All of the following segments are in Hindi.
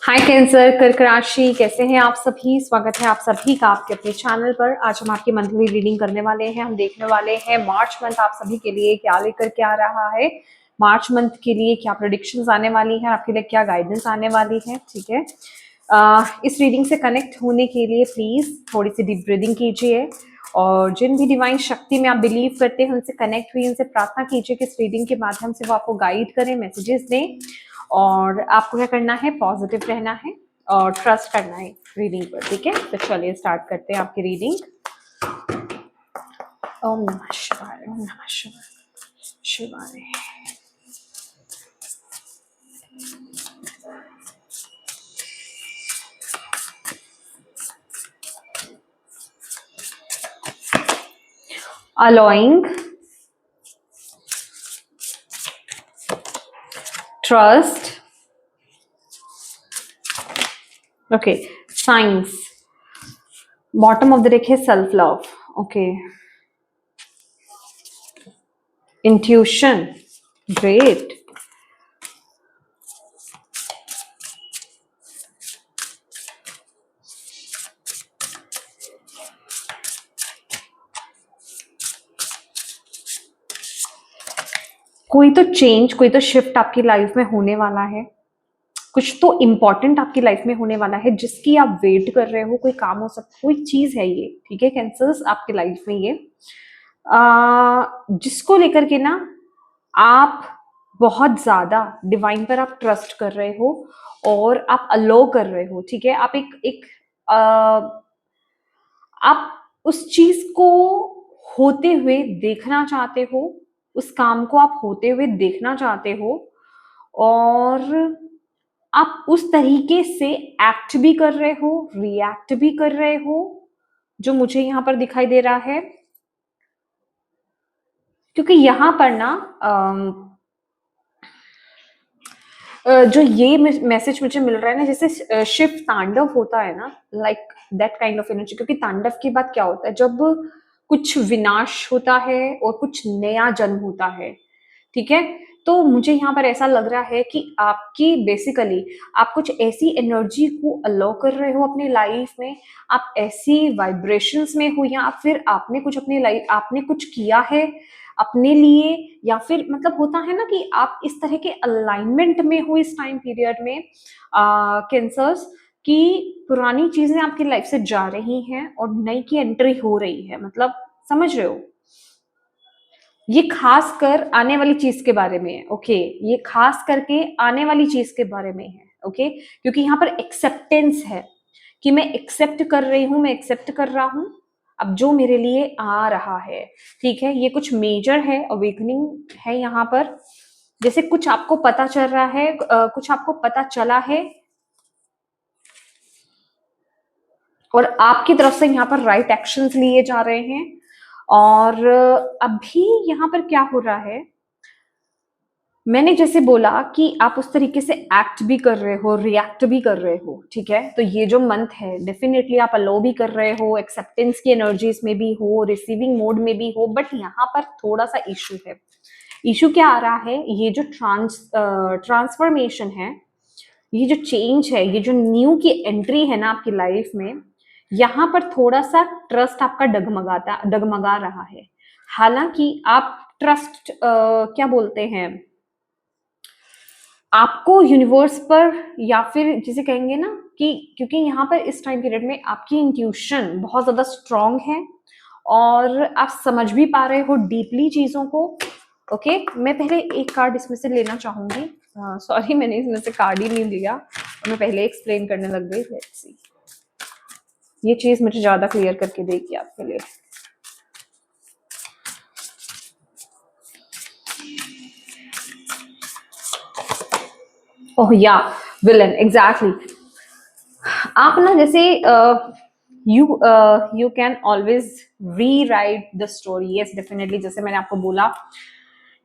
हाय कैंसर, कर्क राशि, कैसे हैं आप सभी। स्वागत है आप सभी का आपके अपने चैनल पर। आज हम आपकी मंथली रीडिंग करने वाले हैं। हम देखने वाले हैं मार्च मंथ आप सभी के लिए क्या लेकर के आ रहा है, मार्च मंथ के लिए क्या प्रेडिक्शंस आने वाली हैं, आपके लिए क्या गाइडेंस आने वाली है। ठीक है, इस रीडिंग से कनेक्ट होने के लिए प्लीज थोड़ी सी डीप ब्रीदिंग कीजिए और जिन भी डिवाइन शक्ति में आप बिलीव करते हैं उनसे कनेक्ट हुई, उनसे प्रार्थना कीजिए कि इस रीडिंग के माध्यम से वो आपको गाइड करें, मैसेजेस दें। और आपको क्या करना है, पॉजिटिव रहना है और ट्रस्ट करना है रीडिंग पर। ठीक है, तो चलिए स्टार्ट करते हैं आपकी रीडिंग। ओम नमः शिवाय, ओम नमः शिवाय, शिवाय। allowing, trust, okay, signs, bottom of the deck है self love, okay, intuition, great, कोई तो चेंज, कोई तो शिफ्ट आपकी लाइफ में होने वाला है, कुछ तो इम्पोर्टेंट आपकी लाइफ में होने वाला है जिसकी आप वेट कर रहे हो। कोई काम हो सकता, कोई चीज है ये। ठीक है कैंसर्स, आपकी लाइफ में ये जिसको लेकर के ना आप बहुत ज्यादा डिवाइन पर आप ट्रस्ट कर रहे हो और आप अलो कर रहे हो। ठीक है, आप एक आप उस चीज को होते हुए देखना चाहते हो, उस काम को आप होते हुए देखना चाहते हो और आप उस तरीके से एक्ट भी कर रहे हो, रिएक्ट भी कर रहे हो, जो मुझे यहाँ पर दिखाई दे रहा है। क्योंकि यहाँ पर ना जो ये मैसेज मुझे मिल रहा है ना, जैसे शिव तांडव होता है ना, like that kind of energy. क्योंकि तांडव की बात क्या होता है, जब कुछ विनाश होता है और कुछ नया जन्म होता है। ठीक है, तो मुझे यहाँ पर ऐसा लग रहा है कि आपकी बेसिकली आप कुछ ऐसी एनर्जी को अलाउ कर रहे हो अपनी लाइफ में, आप ऐसी वाइब्रेशंस में हो, या फिर आपने कुछ अपनी लाइफ आपने कुछ किया है अपने लिए, या फिर मतलब होता है ना कि आप इस तरह के अलाइनमेंट में हो इस टाइम पीरियड में कैंसर्स, कि पुरानी चीजें आपकी लाइफ से जा रही हैं और नई की एंट्री हो रही है। मतलब समझ रहे हो, ये खास कर आने वाली चीज के बारे में है। ओके, ये खास करके आने वाली चीज के बारे में है। ओके, क्योंकि यहाँ पर एक्सेप्टेंस है कि मैं एक्सेप्ट कर रही हूँ, मैं एक्सेप्ट कर रहा हूँ अब जो मेरे लिए आ रहा है। ठीक है, ये कुछ मेजर है, अवेकनिंग है यहाँ पर। जैसे कुछ आपको पता चल रहा है, कुछ आपको पता चला है और आपकी तरफ से यहाँ पर राइट एक्शंस लिए जा रहे हैं। और अभी यहाँ पर क्या हो रहा है, मैंने जैसे बोला कि आप उस तरीके से एक्ट भी कर रहे हो, रिएक्ट भी कर रहे हो। ठीक है, तो ये जो मंथ है डेफिनेटली आप अलो भी कर रहे हो, एक्सेप्टेंस की एनर्जीज में भी हो, रिसीविंग मोड में भी हो। बट यहाँ पर थोड़ा सा इशू है। इशू क्या आ रहा है, ये जो ट्रांसफॉर्मेशन है, ये जो चेंज है, ये जो न्यू की एंट्री है ना आपकी लाइफ में, यहाँ पर थोड़ा सा ट्रस्ट आपका डगमगा रहा है। हालांकि आप ट्रस्ट क्या बोलते हैं, आपको यूनिवर्स पर, या फिर जिसे कहेंगे ना कि क्योंकि यहाँ पर इस टाइम पीरियड में आपकी इंट्यूशन बहुत ज्यादा स्ट्रांग है और आप समझ भी पा रहे हो डीपली चीजों को। ओके, मैं पहले एक कार्ड इसमें से लेना चाहूंगी। सॉरी, मैंने इसमें से कार्ड ही नहीं लिया, मैं पहले एक्सप्लेन करने लग गई। लेट्स सी, ये चीज मुझे ज्यादा क्लियर करके देगी आपके लिए। ओह या, विलन, एग्जैक्टली। आप ना जैसे यू कैन ऑलवेज री right the story. Yes definitely, जैसे मैंने आपको बोला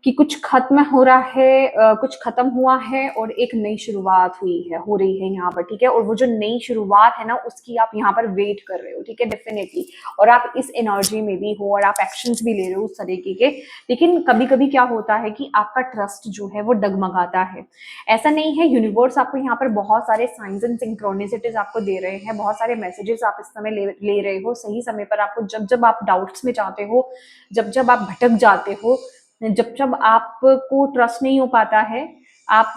कि कुछ खत्म हो रहा है, कुछ खत्म हुआ है और एक नई शुरुआत हुई है, हो रही है यहाँ पर, ठीक है। और वो जो नई शुरुआत है ना, उसकी आप यहाँ पर वेट कर रहे हो, ठीक है, डेफिनेटली। और आप इस एनर्जी में भी हो और आप एक्शंस भी ले रहे हो उस तरीके के। लेकिन कभी कभी क्या होता है कि आपका ट्रस्ट जो है वो डगमगाता है। ऐसा नहीं है, यूनिवर्स आपको यहाँ पर बहुत सारे साइंस एंड सिंक्रोनिसिटीज आपको दे रहे हैं, बहुत सारे मैसेजेस आप इस समय ले रहे हो सही समय पर। आपको जब जब आप डाउट्स में जाते हो, जब जब आप भटक जाते हो, जब जब आपको ट्रस्ट नहीं हो पाता है, आप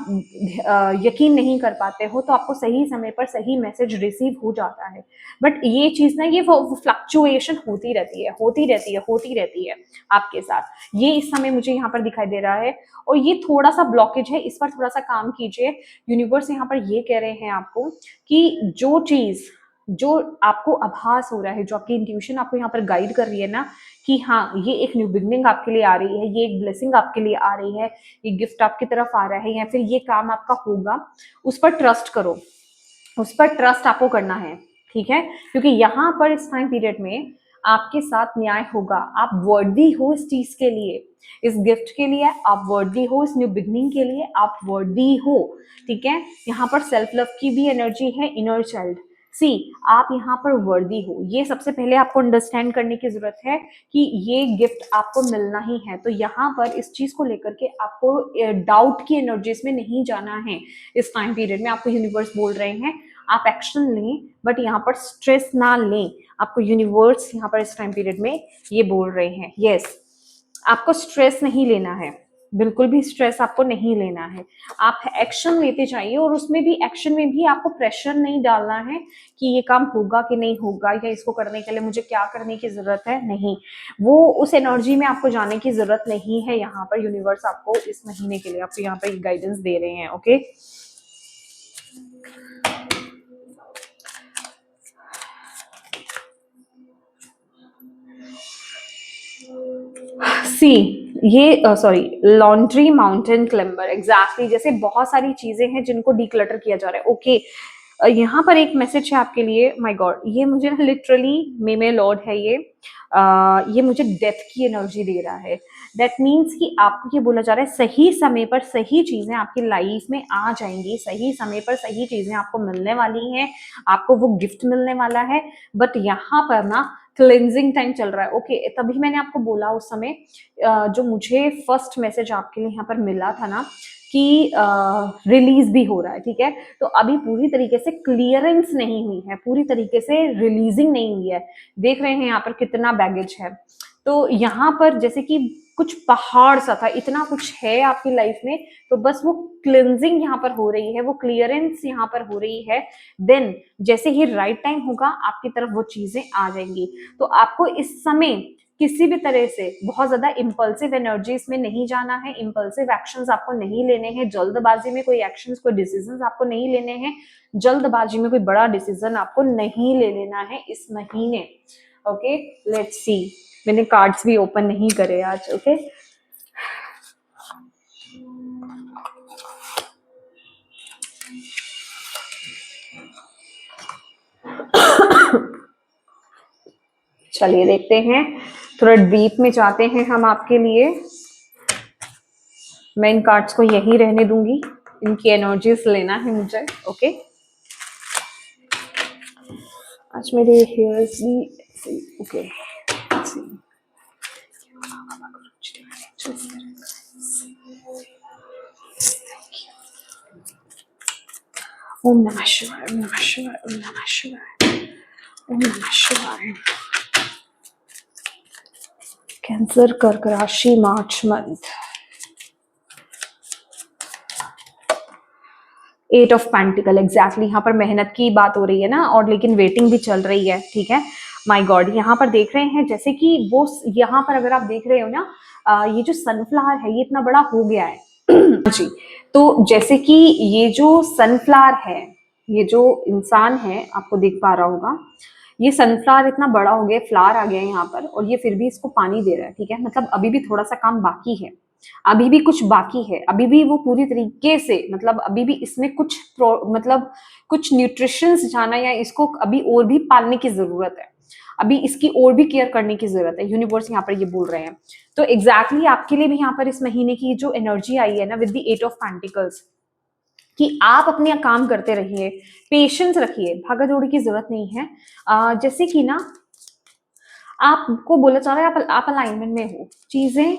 यकीन नहीं कर पाते हो, तो आपको सही समय पर सही मैसेज रिसीव हो जाता है। बट ये चीज ना, ये वो फ्लक्चुएशन होती रहती है, होती रहती है, होती रहती है आपके साथ। ये इस समय मुझे यहाँ पर दिखाई दे रहा है और ये थोड़ा सा ब्लॉकेज है, इस पर थोड़ा सा काम कीजिए। यूनिवर्स यहाँ पर ये कह रहे हैं आपको कि जो चीज, जो आपको आभास हो रहा है, जो आपकी इंट्यूशन आपको यहाँ पर गाइड कर रही है ना, कि हाँ ये एक न्यू बिगनिंग आपके लिए आ रही है, ये एक ब्लेसिंग आपके लिए आ रही है, ये गिफ्ट आपकी तरफ आ रहा है, या फिर ये काम आपका होगा, उस पर ट्रस्ट करो, उस पर ट्रस्ट आपको करना है, ठीक है। क्योंकि यहाँ पर इस टाइम पीरियड में आपके साथ न्याय होगा। आप वर्दी हो इस चीज के लिए, इस गिफ्ट के लिए आप वर्दी हो, इस न्यू बिगनिंग के लिए आप वर्दी हो, ठीक है। यहाँ पर सेल्फ लव की भी एनर्जी है, इनर चाइल्ड। सी, आप यहाँ पर वर्दी हो, ये सबसे पहले आपको अंडरस्टैंड करने की जरूरत है कि ये गिफ्ट आपको मिलना ही है। तो यहाँ पर इस चीज को लेकर के आपको डाउट की एनर्जीज में नहीं जाना है। इस टाइम पीरियड में आपको यूनिवर्स बोल रहे हैं आप एक्शन लें, बट यहाँ पर स्ट्रेस ना लें। आपको यूनिवर्स यहाँ पर इस टाइम पीरियड में ये बोल रहे हैं, यस, आपको स्ट्रेस नहीं लेना है, बिल्कुल भी स्ट्रेस आपको नहीं लेना है। आप एक्शन लेते जाइए, और उसमें भी, एक्शन में भी आपको प्रेशर नहीं डालना है कि ये काम होगा कि नहीं होगा, या इसको करने के लिए मुझे क्या करने की जरूरत है, नहीं। वो उस एनर्जी में आपको जाने की जरूरत नहीं है। यहाँ पर यूनिवर्स आपको इस महीने के लिए आपको यहाँ पर गाइडेंस दे रहे हैं, ओके। सी, ये sorry, laundry mountain climber, exactly, जैसे बहुत सारी चीजें हैं जिनको डिक्लटर किया जा रहा है, ओके। यहाँ पर एक मैसेज है आपके लिए, माय गॉड, ये मुझे ना लिटरली मे लॉर्ड है ये मुझे डेथ की एनर्जी दे रहा है। दैट मीन्स कि आपको ये बोला जा रहा है सही समय पर सही चीजें आपकी लाइफ में आ जाएंगी, सही समय पर सही चीजें आपको मिलने वाली हैं, आपको वो गिफ्ट मिलने वाला है। बट यहाँ पर ना क्लेंजिंग टाइम चल रहा है, ओके। तभी मैंने आपको बोला उस समय, जो मुझे फर्स्ट मैसेज आपके लिए यहाँ पर मिला था ना, कि रिलीज भी हो रहा है, ठीक है। तो अभी पूरी तरीके से क्लियरेंस नहीं हुई है, पूरी तरीके से रिलीजिंग नहीं हुई है। देख रहे हैं यहाँ पर कितना बैगेज है। तो यहाँ पर जैसे कि कुछ पहाड़ सा था, इतना कुछ है आपकी लाइफ में, तो बस वो क्लिनजिंग यहाँ पर हो रही है, वो क्लियरेंस यहाँ पर हो रही है। देन जैसे ही राइट टाइम होगा आपकी तरफ वो चीजें आ जाएंगी। तो आपको इस समय किसी भी तरह से बहुत ज्यादा इम्पल्सिव एनर्जीज में नहीं जाना है, इम्पल्सिव एक्शंस आपको नहीं लेने हैं, जल्दबाजी में कोई एक्शंस, कोई डिसीजंस आपको नहीं लेने हैं, जल्दबाजी में कोई बड़ा डिसीजन आपको नहीं ले लेना है इस महीने, ओके। लेट्स सी, मैंने कार्ड्स भी ओपन नहीं करे आज, ओके। चलिए देखते हैं, थोड़ा डीप में जाते हैं हम आपके लिए। मैं इन कार्ड्स को यही रहने दूंगी, इनकी एनर्जीज लेना है मुझे, ओके। आज मेरे हेयर्स भी ओके। ओम नमः शिवाय, ओम नमः शिवाय, ओम नमः शिवाय, ओम नमः शिवाय। कैंसर, कर्क राशि, March month, 8 of pentacle, exactly. यहाँ पर मेहनत की बात हो रही है ना, और लेकिन वेटिंग भी चल रही है, ठीक है। माय गॉड, यहाँ पर देख रहे हैं जैसे कि वो, यहाँ पर अगर आप देख रहे हो ना, ये जो सनफ्लावर है ये इतना बड़ा हो गया है जी। तो जैसे कि ये जो सनफ्लावर है, ये जो इंसान है, आपको दिख पा रहा होगा, ये सनफ्लावर इतना बड़ा हो गया, फ्लावर आ गया है यहाँ पर, और ये फिर भी इसको पानी दे रहा है, ठीक है। मतलब अभी भी थोड़ा सा काम बाकी है, अभी भी कुछ बाकी है, अभी भी वो पूरी तरीके से, मतलब अभी भी इसमें कुछ मतलब कुछ न्यूट्रिशंस जाना, या इसको अभी और भी पालने की जरूरत है। अभी इसकी और भी केयर करने की जरूरत है, यूनिवर्स यहाँ पर ये बोल रहे हैं। तो एग्जैक्टली आपके लिए भी यहाँ पर इस महीने की जो एनर्जी आई है ना विद द 8 ऑफ पेंटिकल्स, कि आप अपने काम करते रहिए, पेशेंस रखिए, भागा दौड़ी की जरूरत नहीं है। जैसे कि ना आपको बोला जा रहा है आप अलाइनमेंट में हो, चीजें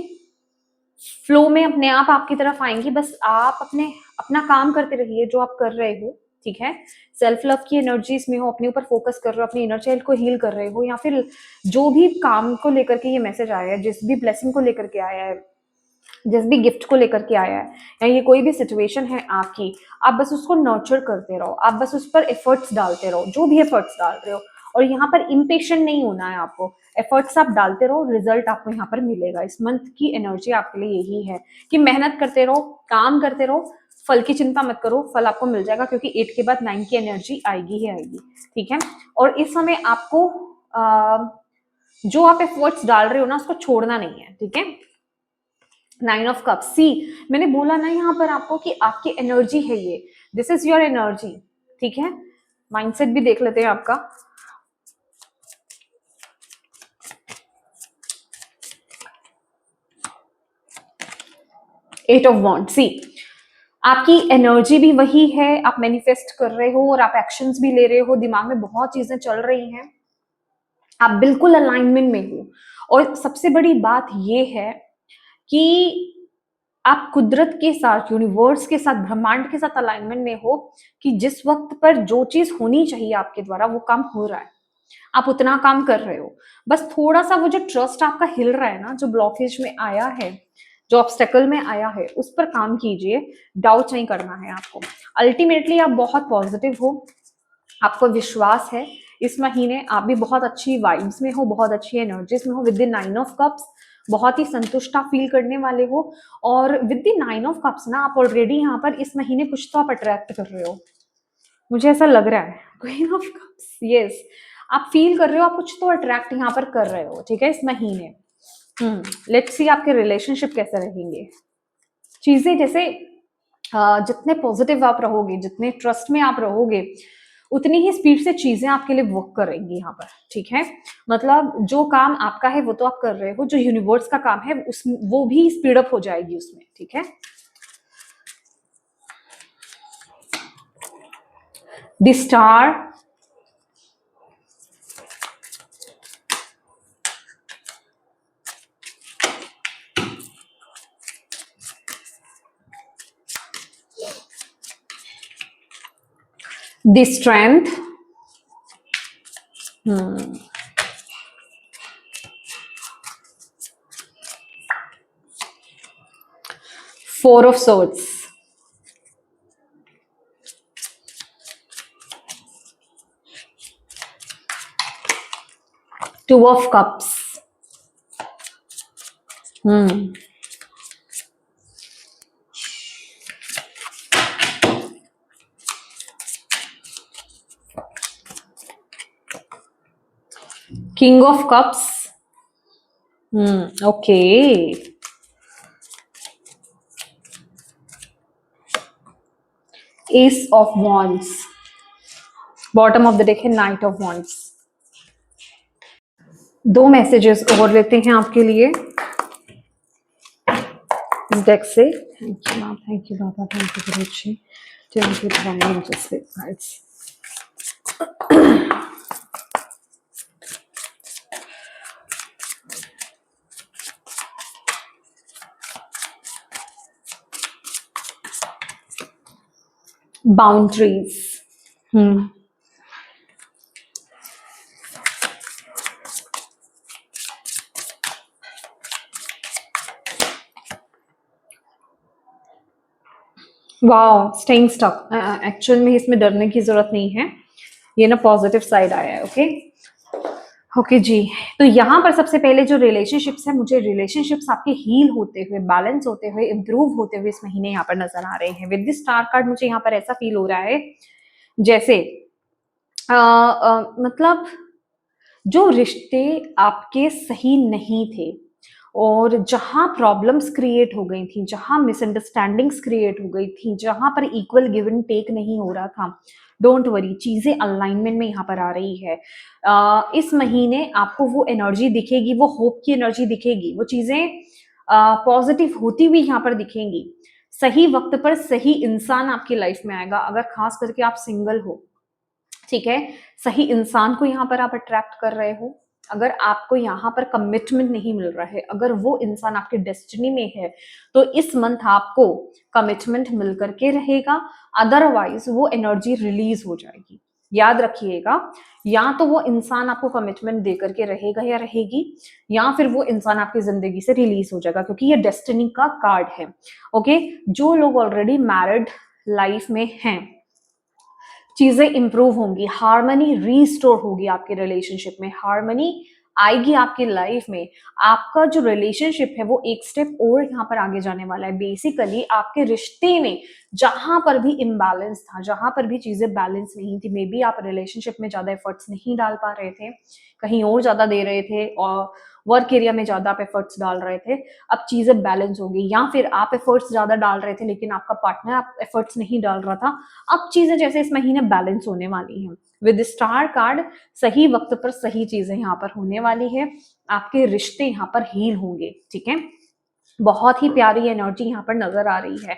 फ्लो में अपने आप आपकी तरफ आएंगी, बस आप अपना काम करते रहिए जो आप कर रहे हो, ठीक है। सेल्फ लव की एनर्जी इसमें हो, अपने ऊपर फोकस कर रहे हो, अपनी इनर चाइल्ड को हील कर रहे हो, या फिर जो भी काम को लेकर के ये मैसेज आया है, जिस भी ब्लेसिंग को लेकर के आया है, जिस भी गिफ्ट को लेकर के आया है, या ये कोई भी सिचुएशन है आपकी, आप बस उसको नर्चर करते रहो, आप बस उस पर एफर्ट्स डालते रहो, जो भी एफर्ट्स डाल रहे हो। और यहाँ पर इम्पेशेंट नहीं होना है आपको, एफर्ट्स आप डालते रहो, रिजल्ट आपको यहाँ पर मिलेगा। इस मंथ की एनर्जी आपके लिए यही है कि मेहनत करते रहो, काम करते रहो, फल की चिंता मत करो, फल आपको मिल जाएगा, क्योंकि 8 के बाद 9 की एनर्जी आएगी ही आएगी, ठीक है। और इस समय आपको जो आप एफर्ट्स डाल रहे हो ना उसको छोड़ना नहीं है, ठीक है। 9 ऑफ कप्स, सी मैंने बोला ना यहाँ पर आपको कि आपकी एनर्जी है ये, दिस इज योर एनर्जी, ठीक है। माइंडसेट भी देख लेते हैं आपका। 8 ऑफ वॉन्ड, सी आपकी एनर्जी भी वही है, आप मैनिफेस्ट कर रहे हो और आप एक्शंस भी ले रहे हो, दिमाग में बहुत चीजें चल रही हैं, आप बिल्कुल अलाइनमेंट में हो। और सबसे बड़ी बात ये है कि आप कुदरत के साथ, यूनिवर्स के साथ, ब्रह्मांड के साथ अलाइनमेंट में हो, कि जिस वक्त पर जो चीज होनी चाहिए आपके द्वारा वो काम हो रहा है, आप उतना काम कर रहे हो। बस थोड़ा सा वो जो ट्रस्ट आपका हिल रहा है ना, जो ब्लॉकेज में आया है, जो ऑब्स्टेकल में आया है, उस पर काम कीजिए, डाउट नहीं करना है आपको। अल्टीमेटली आप बहुत पॉजिटिव हो, आपको विश्वास है, इस महीने आप भी बहुत अच्छी वाइब्स में हो, बहुत अच्छी एनर्जीज में हो, विद द 9 ऑफ कप्स बहुत ही संतुष्ट आप फील करने वाले हो। और विद द 9 ऑफ कप्स ना आप ऑलरेडी यहाँ पर इस महीने कुछ तो आप अट्रैक्ट कर रहे हो, मुझे ऐसा लग रहा है। क्वीन ऑफ कप्स, यस, आप फील कर रहे हो, आप कुछ तो अट्रैक्ट यहाँ पर कर रहे हो, ठीक है, इस महीने। लेट्स सी आपके रिलेशनशिप कैसे रहेंगे। चीजें जैसे जितने पॉजिटिव आप रहोगे, जितने ट्रस्ट में आप रहोगे, उतनी ही स्पीड से चीजें आपके लिए वर्क करेंगी यहाँ पर, ठीक है। मतलब जो काम आपका है वो तो आप कर रहे हो, जो यूनिवर्स का काम है उस वो भी स्पीड अप हो जाएगी उसमें, ठीक है। The star, the strength, 4 of swords, two of cups, king of cups, okay, ace of wands, bottom of the deck है नाइट ऑफ वॉन्ड्स। 2 मैसेजेस और लेते हैं आपके लिए इस डेक से। Thank you ma'am, thank you बाबा, थैंक यू गुरु जी, thank you divine justice guides. Boundaries, wow, staying stuck. Actual में इसमें डरने की जरूरत नहीं है, ये ना पॉजिटिव साइड आया है, ओके ओके जी। तो यहाँ पर सबसे पहले जो रिलेशनशिप्स है, मुझे रिलेशनशिप्स आपके हील होते हुए, बैलेंस होते हुए, इम्प्रूव होते हुए इस महीने यहाँ पर नजर आ रहे हैं। विद दिस स्टार कार्ड मुझे यहाँ पर ऐसा फील हो रहा है जैसे मतलब जो रिश्ते आपके सही नहीं थे और जहां प्रॉब्लम्स क्रिएट हो गई थी, जहां मिसअंडरस्टैंडिंग्स क्रिएट हो गई थी, जहां पर इक्वल गिव एंड टेक नहीं हो रहा था, डोंट वरी, चीजें अलाइनमेंट में यहाँ पर आ रही है। इस महीने आपको वो एनर्जी दिखेगी, वो होप की एनर्जी दिखेगी, वो चीजें पॉजिटिव होती हुई यहाँ पर दिखेंगी। सही वक्त पर सही इंसान आपकी लाइफ में आएगा, अगर खास करके आप सिंगल हो, ठीक है, सही इंसान को यहाँ पर आप अट्रैक्ट कर रहे हो। अगर आपको यहाँ पर कमिटमेंट नहीं मिल रहा है, अगर वो इंसान आपके डेस्टिनी में है, तो इस मंथ आपको कमिटमेंट मिल करके रहेगा, अदरवाइज वो एनर्जी रिलीज हो जाएगी। याद रखिएगा, या तो वो इंसान आपको कमिटमेंट दे करके रहेगा या रहेगी, या फिर वो इंसान आपकी जिंदगी से रिलीज हो जाएगा, क्योंकि ये डेस्टिनी का कार्ड है। ओके, जो लोग ऑलरेडी मैरिड लाइफ में हैं, चीजें इंप्रूव होंगी, हार्मनी रीस्टोर होगी आपके रिलेशनशिप में, हार्मनी आएगी आपकी लाइफ में। आपका जो रिलेशनशिप है वो एक स्टेप और यहाँ पर आगे जाने वाला है। बेसिकली आपके रिश्ते में जहां पर भी इम्बैलेंस था, जहां पर भी चीजें बैलेंस नहीं थी, मे बी आप रिलेशनशिप में ज्यादा एफर्ट्स नहीं डाल पा रहे थे, कहीं और ज्यादा दे रहे थे, और वर्क एरिया में ज्यादा आप एफर्ट्स डाल रहे थे, अब चीजें बैलेंस होगी। या फिर आप एफर्ट्स ज्यादा डाल रहे थे लेकिन आपका पार्टनर आप एफर्ट्स नहीं डाल रहा था, अब चीजें जैसे इस महीने बैलेंस होने वाली हैं। विद स्टार कार्ड सही वक्त पर सही चीजें यहाँ पर होने वाली है, आपके रिश्ते यहाँ पर हील होंगे, ठीक है। बहुत ही प्यारी एनर्जी यहाँ पर नजर आ रही है।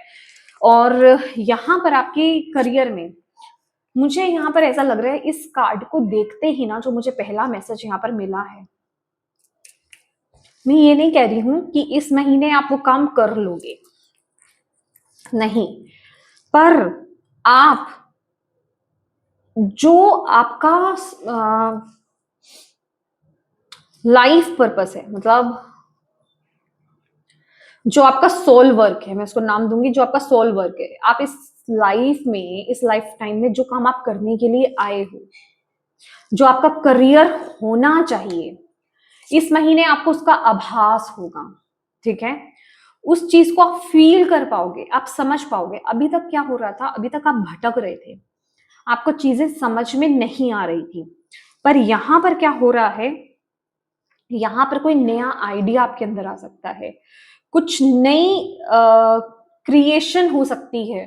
और यहाँ पर आपके करियर में मुझे यहाँ पर ऐसा लग रहा है, इस कार्ड को देखते ही ना, जो मुझे पहला मैसेज यहाँ पर मिला है, मैं ये नहीं कह रही हूं कि इस महीने आप वो काम कर लोगे, नहीं, पर आप जो आपका लाइफ पर्पस है, मतलब जो आपका सोल वर्क है, मैं उसको नाम दूंगी, जो आपका सोल वर्क है, आप इस लाइफ में, इस लाइफ टाइम में जो काम आप करने के लिए आए हो, जो आपका करियर होना चाहिए, इस महीने आपको उसका आभास होगा, ठीक है। उस चीज को आप फील कर पाओगे, आप समझ पाओगे। अभी तक क्या हो रहा था, अभी तक आप भटक रहे थे, आपको चीजें समझ में नहीं आ रही थी, पर यहां पर क्या हो रहा है, यहां पर कोई नया आइडिया आपके अंदर आ सकता है, कुछ नई क्रिएशन हो सकती है,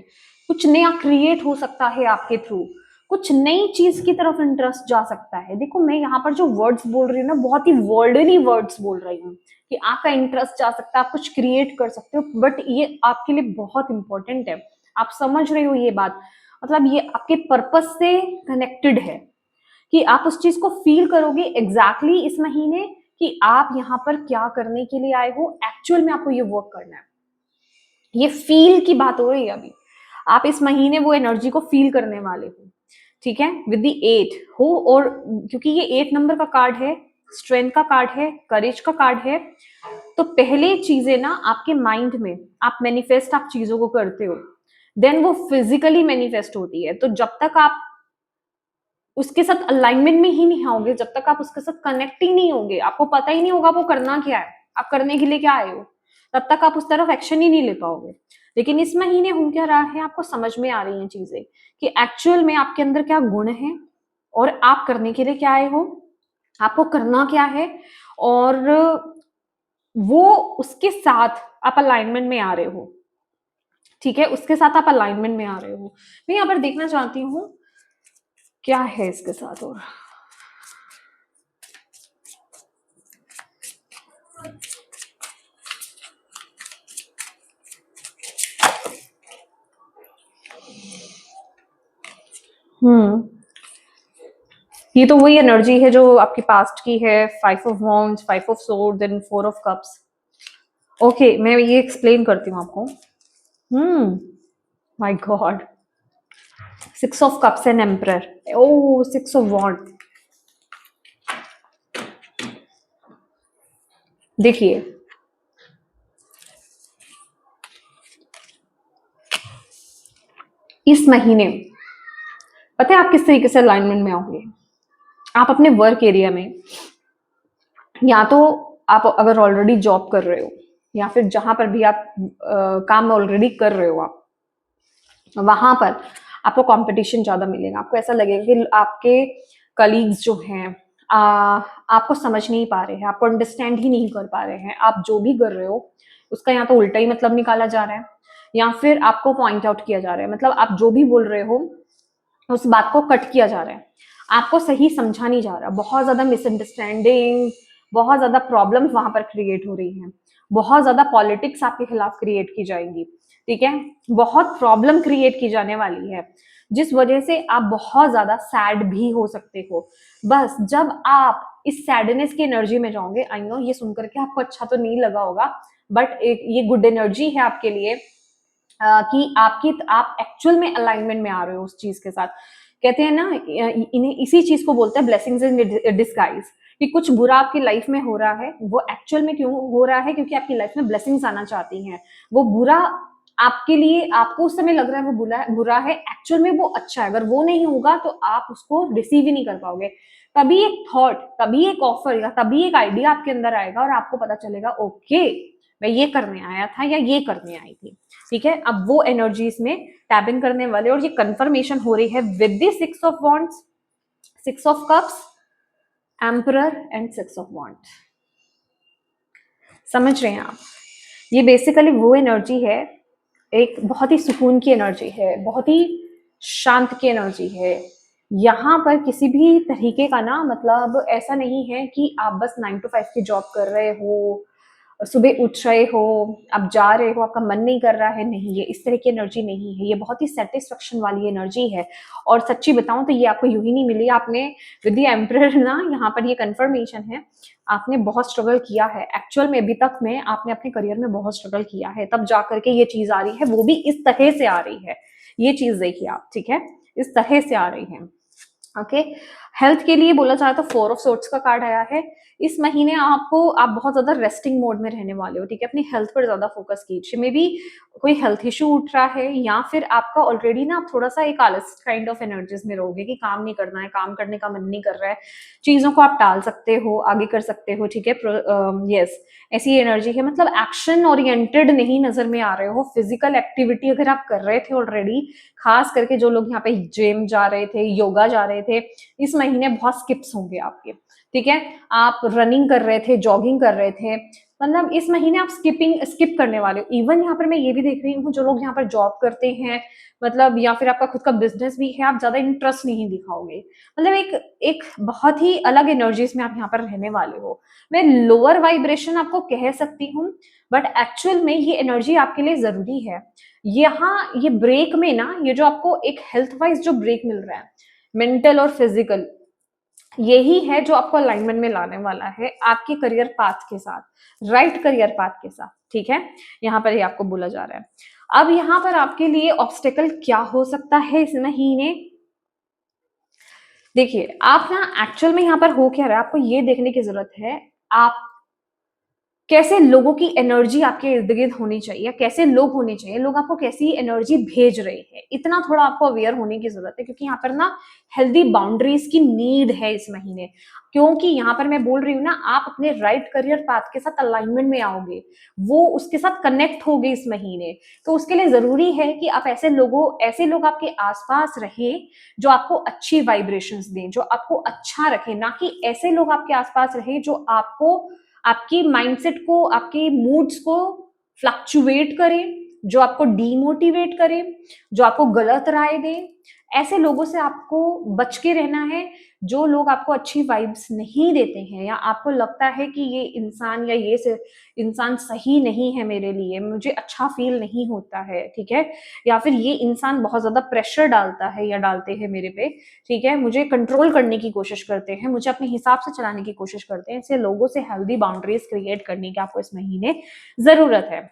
कुछ नया क्रिएट हो सकता है आपके थ्रू, कुछ नई चीज की तरफ इंटरेस्ट जा सकता है। देखो, मैं यहाँ पर जो वर्ड्स बोल रही हूँ ना, बहुत ही वर्ल्डली वर्ड्स बोल रही हूँ कि आपका इंटरेस्ट जा सकता है, आप कुछ क्रिएट कर सकते हो, बट ये आपके लिए बहुत इंपॉर्टेंट है। आप समझ रहे हो ये बात, मतलब ये आपके पर्पस से कनेक्टेड है कि आप उस चीज को फील करोगे एग्जैक्टली इस महीने, कि आप यहाँ पर क्या करने के लिए आए हो, एक्चुअल में आपको ये वर्क करना है। ये फील की बात हो रही है अभी, आप इस महीने वो एनर्जी को फील करने वाले हो, ठीक है। विद द 8 हो, और क्योंकि ये 8 नंबर का कार्ड है, स्ट्रेंथ का कार्ड है, करेज का कार्ड है, तो पहले चीजें ना आपके माइंड में आप मैनिफेस्ट, आप चीजों को करते हो, देन वो फिजिकली मैनिफेस्ट होती है। तो जब तक आप उसके साथ अलाइनमेंट में ही नहीं आओगे, जब तक आप उसके साथ कनेक्ट ही नहीं होगे, आपको पता ही नहीं होगा वो करना क्या है, आप करने के लिए क्या आए हो, तब तक आप उस तरफ एक्शन ही नहीं ले पाओगे। लेकिन इस महीने हो क्या रहा है, आपको समझ में आ रही हैं चीजें कि एक्चुअल में आपके अंदर क्या गुण है, और आप करने के लिए क्या आए हो, आपको करना क्या है, और वो उसके साथ आप अलाइनमेंट में आ रहे हो, ठीक है, उसके साथ आप अलाइनमेंट में आ रहे हो। मैं यहाँ पर देखना चाहती हूँ क्या है इसके साथ। और ये तो वही एनर्जी है जो आपकी पास्ट की है, 5 of wands, 5 of swords and 4 of cups. Okay, मैं ये एक्सप्लेन करती हूँ आपको। My God, 6 of cups and emperor, oh 6 of wand. देखिए, इस महीने पता है आप किस तरीके से अलाइनमेंट में आओगे। आप अपने वर्क एरिया में, या तो आप अगर ऑलरेडी जॉब कर रहे हो, या फिर जहां पर भी आप काम ऑलरेडी कर रहे हो, आप वहां पर आपको कंपटीशन ज्यादा मिलेगा। आपको ऐसा लगेगा कि आपके कलीग्स जो हैं, आ, आपको समझ नहीं पा रहे हैं, आपको अंडरस्टैंड ही नहीं कर पा रहे हैं, आप जो भी कर रहे हो उसका यहाँ तो उल्टा ही मतलब निकाला जा रहा है, या फिर आपको पॉइंट आउट किया जा रहा है, मतलब आप जो भी बोल रहे हो उस बात को कट किया जा रहा है, आपको सही समझा नहीं जा रहा, बहुत ज्यादा मिसअंडरस्टैंडिंग, बहुत ज्यादा प्रॉब्लम्स वहां पर क्रिएट हो रही हैं, बहुत ज्यादा पॉलिटिक्स आपके खिलाफ क्रिएट की जाएंगी, ठीक है, बहुत प्रॉब्लम क्रिएट की जाने वाली है, जिस वजह से आप बहुत ज्यादा सैड भी हो सकते हो। बस जब आप इस सैडनेस की एनर्जी में जाओगे, आई नो ये सुनकर के आपको अच्छा तो नहीं लगा होगा, बट एक ये गुड एनर्जी है आपके लिए, कि आप एक्चुअल में अलाइनमेंट में आ रहे हो उस चीज के साथ। कहते हैं ना, इन्हें इसी चीज को बोलते हैं ब्लेसिंग्स इन डिस्गाइज, कि कुछ बुरा आपकी लाइफ में हो रहा है, वो एक्चुअल में क्यों हो रहा है, क्योंकि आपकी लाइफ में ब्लेसिंग्स आना चाहती हैं। वो बुरा आपके लिए, आपको उस समय लग रहा है वो बुरा है, एक्चुअल में वो अच्छा है। अगर वो नहीं होगा तो आप उसको रिसीव ही नहीं कर पाओगे। तभी एक थॉट, तभी एक ऑफर या तभी एक आइडिया आपके अंदर आएगा और आपको पता चलेगा ओके मैं ये करने आया था या ये करने आई थी, ठीक है। अब वो एनर्जीज में टैप इन करने वाले, और ये कंफर्मेशन हो रही है with the 6 of wands, 6 of cups, emperor and 6 of wands. समझ रहे हैं आप? ये बेसिकली वो एनर्जी है, एक बहुत ही सुकून की एनर्जी है, बहुत ही शांत की एनर्जी है। यहाँ पर किसी भी तरीके का ना, मतलब ऐसा नहीं है कि आप बस 9 to 5 की जॉब कर रहे हो, सुबह उठ रहे हो, आप जा रहे हो, आपका मन नहीं कर रहा है, नहीं, ये इस तरह की एनर्जी नहीं है, ये बहुत ही सेटिस्फेक्शन वाली एनर्जी है। और सच्ची बताऊं तो ये आपको यूं ही नहीं मिली, आपने विद द एम्परर ना, यहाँ पर ये कंफर्मेशन है, आपने बहुत स्ट्रगल किया है एक्चुअल में, अभी तक में आपने अपने करियर में बहुत स्ट्रगल किया है, तब जा करके ये चीज आ रही है, वो भी इस तरह से आ रही है। ये चीज देखिए आप, ठीक है, इस तरह से आ रही है। ओके, हेल्थ के लिए बोला जाए तो 4 ऑफ सोर्ट्स का कार्ड आया है। इस महीने आप बहुत ज्यादा रेस्टिंग मोड में रहने वाले हो, ठीक है, अपनी हेल्थ पर ज्यादा फोकस कीजिए। मे बी कोई हेल्थ इशू उठ रहा है, या फिर आपका ऑलरेडी ना आप थोड़ा सा एक आलस काइंड ऑफ एनर्जीज में रहोगे कि काम नहीं करना है, काम करने का मन नहीं कर रहा है, चीजों को आप टाल सकते हो, आगे कर सकते हो, ठीक है। यस, ऐसी एनर्जी है, मतलब एक्शन ओरिएंटेड नहीं नजर में आ रहे हो। फिजिकल एक्टिविटी अगर आप कर रहे थे ऑलरेडी, खास करके जो लोग यहाँ पे जिम जा रहे थे, योगा जा रहे थे, इस महीने बहुत स्किप्स होंगे आपके, ठीक है। आप रनिंग कर रहे थे, जॉगिंग कर रहे थे, मतलब इस महीने आप स्किप करने वाले हो। इवन यहाँ पर मैं ये भी देख रही हूँ, जो लोग यहाँ पर जॉब करते हैं, मतलब या फिर आपका खुद का बिजनेस भी है, आप ज्यादा इंटरेस्ट नहीं दिखाओगे, मतलब एक एक बहुत ही अलग एनर्जीज में आप यहाँ पर रहने वाले हो। मैं लोअर वाइब्रेशन आपको कह सकती हूँ, बट एक्चुअल में ये एनर्जी आपके लिए जरूरी है। यहाँ ये ब्रेक में ना, ये जो आपको एक हेल्थ वाइज जो ब्रेक मिल रहा है, मेंटल और फिजिकल, यही है जो आपको अलाइनमेंट में लाने वाला है आपके करियर पाथ के साथ, राइट करियर पाथ के साथ, ठीक है। यहाँ पर ये आपको बोला जा रहा है। अब यहाँ पर आपके लिए ऑब्स्टेकल क्या हो सकता है इस महीने? देखिए, आप ना एक्चुअल में यहाँ पर हो क्या रहा है, आपको ये देखने की जरूरत है, आप कैसे लोगों की एनर्जी आपके इर्द गिर्द होनी चाहिए, कैसे लोग होने चाहिए, लोग आपको कैसी एनर्जी भेज रहे हैं, इतना थोड़ा आपको अवेयर होने की जरूरत है, क्योंकि यहाँ पर ना हेल्दी बाउंड्रीज की नीड है इस महीने। क्योंकि यहाँ पर मैं बोल रही हूँ ना, आप अपने राइट करियर पाथ के साथ अलाइनमेंट में आओगे, वो उसके साथ कनेक्ट होगे इस महीने। तो उसके लिए जरूरी है कि आप ऐसे लोग आपके आसपास रहे जो आपको अच्छी वाइब्रेशंस दें, जो आपको अच्छा रखे, ना कि ऐसे लोग आपके आसपास रहे जो आपको, आपकी माइंडसेट को, आपके मूड्स को फ्लक्चुएट करें, जो आपको डीमोटिवेट करें, जो आपको गलत राय दें। ऐसे लोगों से आपको बच के रहना है, जो लोग आपको अच्छी वाइब्स नहीं देते हैं, या आपको लगता है कि ये इंसान या ये इंसान सही नहीं है मेरे लिए, मुझे अच्छा फील नहीं होता है, ठीक है, या फिर ये इंसान बहुत ज्यादा प्रेशर डालता है या डालते हैं मेरे पे, ठीक है, मुझे कंट्रोल करने की कोशिश करते हैं, मुझे अपने हिसाब से चलाने की कोशिश करते हैं। ऐसे लोगों से हेल्दी बाउंड्रीज क्रिएट करने की आपको इस महीने जरूरत है।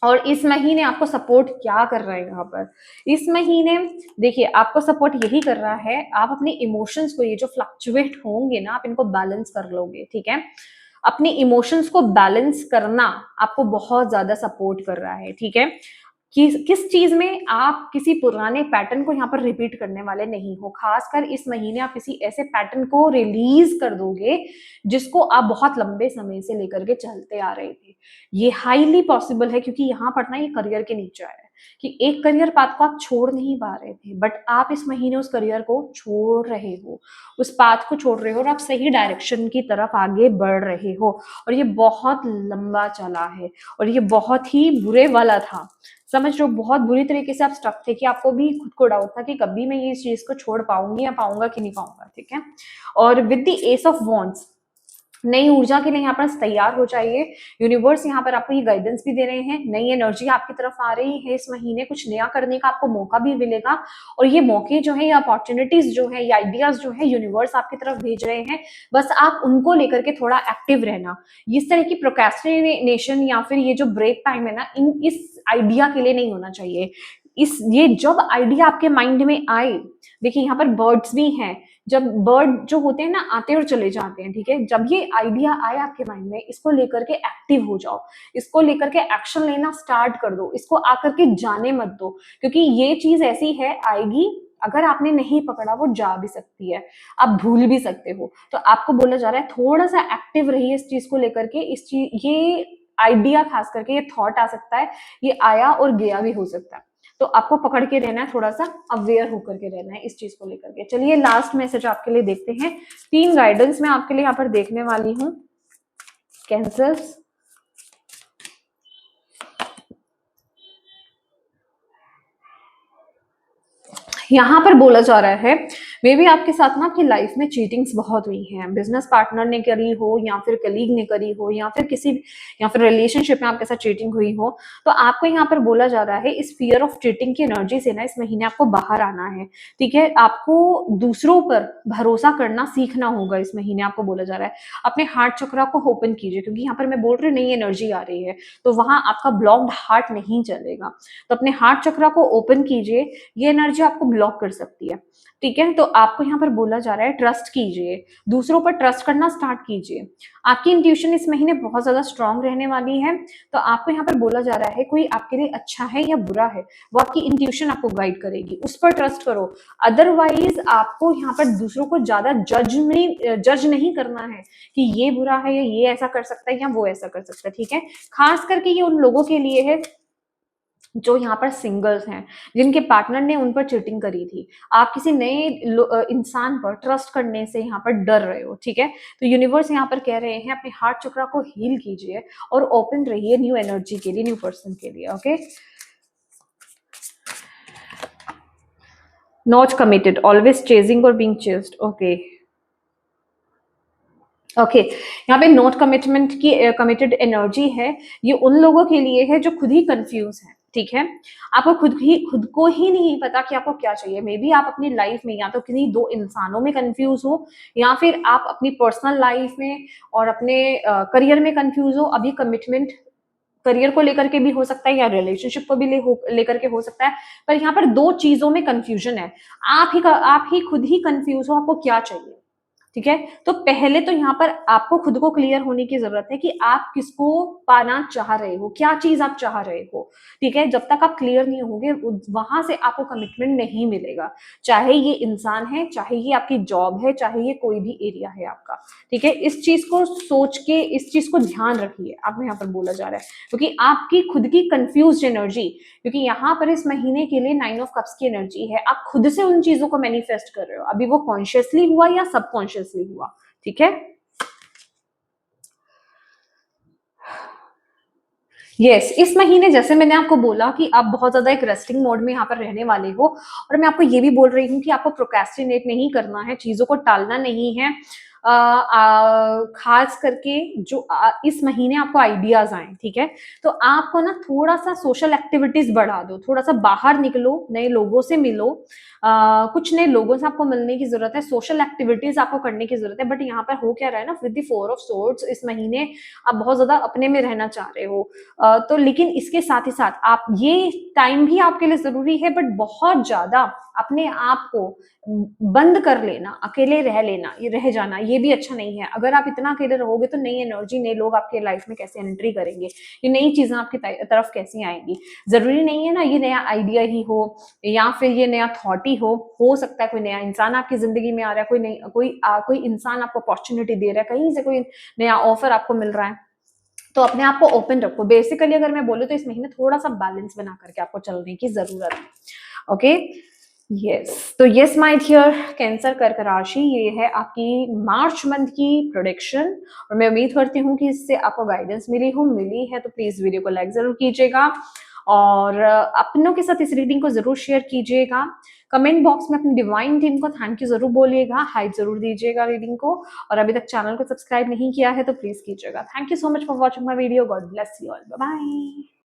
और इस महीने आपको सपोर्ट क्या कर रहा है यहाँ पर? इस महीने देखिए, आपको सपोर्ट यही कर रहा है, आप अपने इमोशंस को, ये जो फ्लक्चुएट होंगे ना, आप इनको बैलेंस कर लोगे, ठीक है। अपने इमोशंस को बैलेंस करना आपको बहुत ज्यादा सपोर्ट कर रहा है, ठीक है। किस चीज में आप किसी पुराने पैटर्न को यहाँ पर रिपीट करने वाले नहीं हो। खासकर इस महीने आप किसी ऐसे पैटर्न को रिलीज कर दोगे जिसको आप बहुत लंबे समय से लेकर के चलते आ रहे थे। ये हाईली पॉसिबल है, क्योंकि यहाँ पर ना ये करियर के नीचे आया है। कि एक करियर पाथ को आप छोड़ नहीं पा रहे थे, बट आप इस महीने उस करियर को छोड़ रहे हो, उस पाथ को छोड़ रहे हो और आप सही डायरेक्शन की तरफ आगे बढ़ रहे हो। और ये बहुत लंबा चला है और ये बहुत ही बुरे वाला था, समझ रहे हो, बहुत बुरी तरीके से आप स्टक थे कि आपको भी खुद को डाउट था कि कभी मैं ये चीज को छोड़ पाऊंगी या पाऊंगा कि नहीं पाऊंगा, ठीक है। और with the S of wands, नई ऊर्जा के लिए यहाँ पर तैयार हो जाइए। यूनिवर्स यहाँ पर आपको ये गाइडेंस भी दे रहे हैं, नई एनर्जी आपकी तरफ आ रही है इस महीने, कुछ नया करने का आपको मौका भी मिलेगा। और ये मौके जो है, ये अपॉर्चुनिटीज जो है, ये आइडियाज जो है यूनिवर्स आपकी तरफ भेज रहे हैं, बस आप उनको लेकर के थोड़ा एक्टिव रहना। इस तरह की प्रोक्रेस्टिनेशन या फिर ये जो ब्रेक टाइम है ना, इस आइडिया के लिए नहीं होना चाहिए। ये जब आइडिया आपके माइंड में आए, देखिए यहाँ पर बर्ड्स भी हैं, जब बर्ड जो होते हैं ना आते और चले जाते हैं, ठीक है। जब ये आइडिया आए आपके माइंड में, इसको लेकर के एक्टिव हो जाओ, इसको लेकर के एक्शन लेना स्टार्ट कर दो, इसको आकर के जाने मत दो, क्योंकि ये चीज ऐसी है आएगी, अगर आपने नहीं पकड़ा वो जा भी सकती है, आप भूल भी सकते हो। तो आपको बोला जा रहा है थोड़ा सा एक्टिव रहिए इस चीज को लेकर के। इस चीज, ये आइडिया खास करके, ये थॉट आ सकता है, ये आया और गया भी हो सकता है, तो आपको पकड़ के रहना है, थोड़ा सा अवेयर होकर के रहना है इस चीज को लेकर के। चलिए लास्ट मैसेज आपके लिए देखते हैं। 3 गाइडेंस मैं आपके लिए यहाँ पर देखने वाली हूँ। कैंसर्स, यहाँ पर बोला जा रहा है मे भी आपके साथ ना आपकी लाइफ में चीटिंग्स बहुत हुई हैं, बिजनेस पार्टनर ने करी हो या फिर कलीग ने करी हो या फिर रिलेशनशिप में आपके साथ चीटिंग हुई हो। तो आपको यहाँ पर बोला जा रहा है इस फियर ऑफ चीटिंग की एनर्जी से ना इस महीने आपको बाहर आना है, ठीक है। आपको दूसरों पर भरोसा करना सीखना होगा इस महीने, आपको बोला जा रहा है। अपने हार्ट चक्रा को ओपन कीजिए, क्योंकि यहाँ पर मैं बोल रही हूँ नई एनर्जी आ रही है, तो वहां आपका ब्लॉक्ड हार्ट नहीं चलेगा। तो अपने हार्ट चक्रा को ओपन कीजिए, ये एनर्जी आपको ब्लॉक कर सकती है, ठीक है। तो आपको यहाँ पर बोला जा रहा है ट्रस्ट कीजिए, दूसरों पर ट्रस्ट करना स्टार्ट कीजिए। आपकी इंट्यूशन इस महीने बहुत ज्यादा स्ट्रांग रहने वाली है। तो आपको यहाँ पर बोला जा रहा है कोई आपके लिए अच्छा है या बुरा है, वो आपकी इंट्यूशन आपको गाइड करेगी, उस पर ट्रस्ट करो। अदरवाइज आपको यहाँ पर दूसरों को ज्यादा जज नहीं करना है कि ये बुरा है या ये ऐसा कर सकता है या वो ऐसा कर सकता है, ठीक है। खास करके ये उन लोगों के लिए है जो यहाँ पर सिंगल्स हैं, जिनके पार्टनर ने उन पर चीटिंग करी थी। आप किसी नए इंसान पर ट्रस्ट करने से यहाँ पर डर रहे हो, ठीक है। तो यूनिवर्स यहाँ पर कह रहे हैं अपने हार्ट चक्रा को हील कीजिए और ओपन रहिए न्यू एनर्जी के लिए, न्यू पर्सन के लिए, okay. Not committed, always chasing और बीइंग चेस्ड, ओके ओके। यहाँ पे नॉट कमिटमेंट की कमिटेड एनर्जी है, ये उन लोगों के लिए है जो खुद ही कंफ्यूज है, ठीक है। आपको खुद को ही नहीं पता कि आपको क्या चाहिए। मे बी आप अपनी लाइफ में या तो किसी 2 इंसानों में कंफ्यूज हो, या फिर आप अपनी पर्सनल लाइफ में और अपने करियर में कंफ्यूज हो। अभी कमिटमेंट करियर को लेकर के भी हो सकता है या रिलेशनशिप को भी लेकर के हो सकता है, पर यहाँ पर 2 चीजों में कंफ्यूजन है। आप ही खुद ही कंफ्यूज हो आपको क्या चाहिए, ठीक है। तो पहले तो यहाँ पर आपको खुद को क्लियर होने की जरूरत है कि आप किसको पाना चाह रहे हो, क्या चीज आप चाह रहे हो, ठीक है। जब तक आप क्लियर नहीं होंगे वहां से आपको कमिटमेंट नहीं मिलेगा, चाहे ये इंसान है, चाहे ये आपकी जॉब है, चाहे ये कोई भी एरिया है आपका, ठीक है। इस चीज को सोच के, इस चीज को ध्यान रखिए, आपको यहाँ पर बोला जा रहा है, क्योंकि आपकी खुद की कंफ्यूज एनर्जी, क्योंकि यहाँ पर इस महीने के लिए 9 ऑफ कप्स की एनर्जी है, आप खुद से उन चीजों को मैनिफेस्ट कर रहे हो, अभी वो कॉन्शियसली हुआ या सबकॉन्शियसली हुआ, ठीक है। यस, इस महीने जैसे मैंने आपको बोला कि आप बहुत ज्यादा एक रेस्टिंग मोड में यहाँ पर रहने वाले हो, और मैं आपको ये भी बोल रही हूँ कि आपको प्रोक्रेस्टिनेट नहीं करना है, चीजों को टालना नहीं है। खास करके जो इस महीने आपको आइडियाज आए, ठीक है, तो आपको ना थोड़ा सा सोशल एक्टिविटीज बढ़ा दो, थोड़ा सा बाहर निकलो, नए लोगों से मिलो। कुछ नए लोगों से आपको मिलने की जरूरत है, सोशल एक्टिविटीज आपको करने की जरूरत है। बट यहाँ पर हो क्या रहा है ना, विद द 4 ऑफ सोर्ड्स, इस महीने आप बहुत ज्यादा अपने में रहना चाह रहे हो। तो लेकिन इसके साथ ही साथ आप, ये टाइम भी आपके लिए जरूरी है, बट बहुत ज्यादा अपने आप को बंद कर लेना, अकेले रह लेना, ये रह जाना, ये भी अच्छा नहीं है। अगर आप इतना अकेले रहोगे तो नई एनर्जी, नए लोग आपके लाइफ में कैसे एंट्री करेंगे, ये नई चीजें आपकी तरफ कैसी आएंगी। जरूरी नहीं है ना ये नया आइडिया ही हो या फिर ये नया थॉट ही हो सकता है कोई नया इंसान आपकी जिंदगी में आ रहा है, कोई इंसान आपको अपॉर्चुनिटी दे रहा है, कहीं से कोई नया ऑफर आपको मिल रहा है, तो अपने आप को ओपन रखो। बेसिकली अगर मैं बोलूँ तो इस महीने थोड़ा सा बैलेंस बना करके आपको चलने की जरूरत है। ओके, यस, तो यस माय डियर कैंसर कर्क राशि, ये है आपकी मार्च मंथ की प्रोडिक्शन, और मैं उम्मीद करती हूँ कि इससे आपको गाइडेंस मिली है तो प्लीज वीडियो को लाइक जरूर कीजिएगा और अपनों के साथ इस रीडिंग को जरूर शेयर कीजिएगा। कमेंट बॉक्स में अपनी डिवाइन टीम को थैंक यू जरूर बोलिएगा, हाइप जरूर दीजिएगा रीडिंग को, और अभी तक चैनल को सब्सक्राइब नहीं किया है तो प्लीज कीजिएगा। Thank you so much for watching my video, God bless you all, bye bye.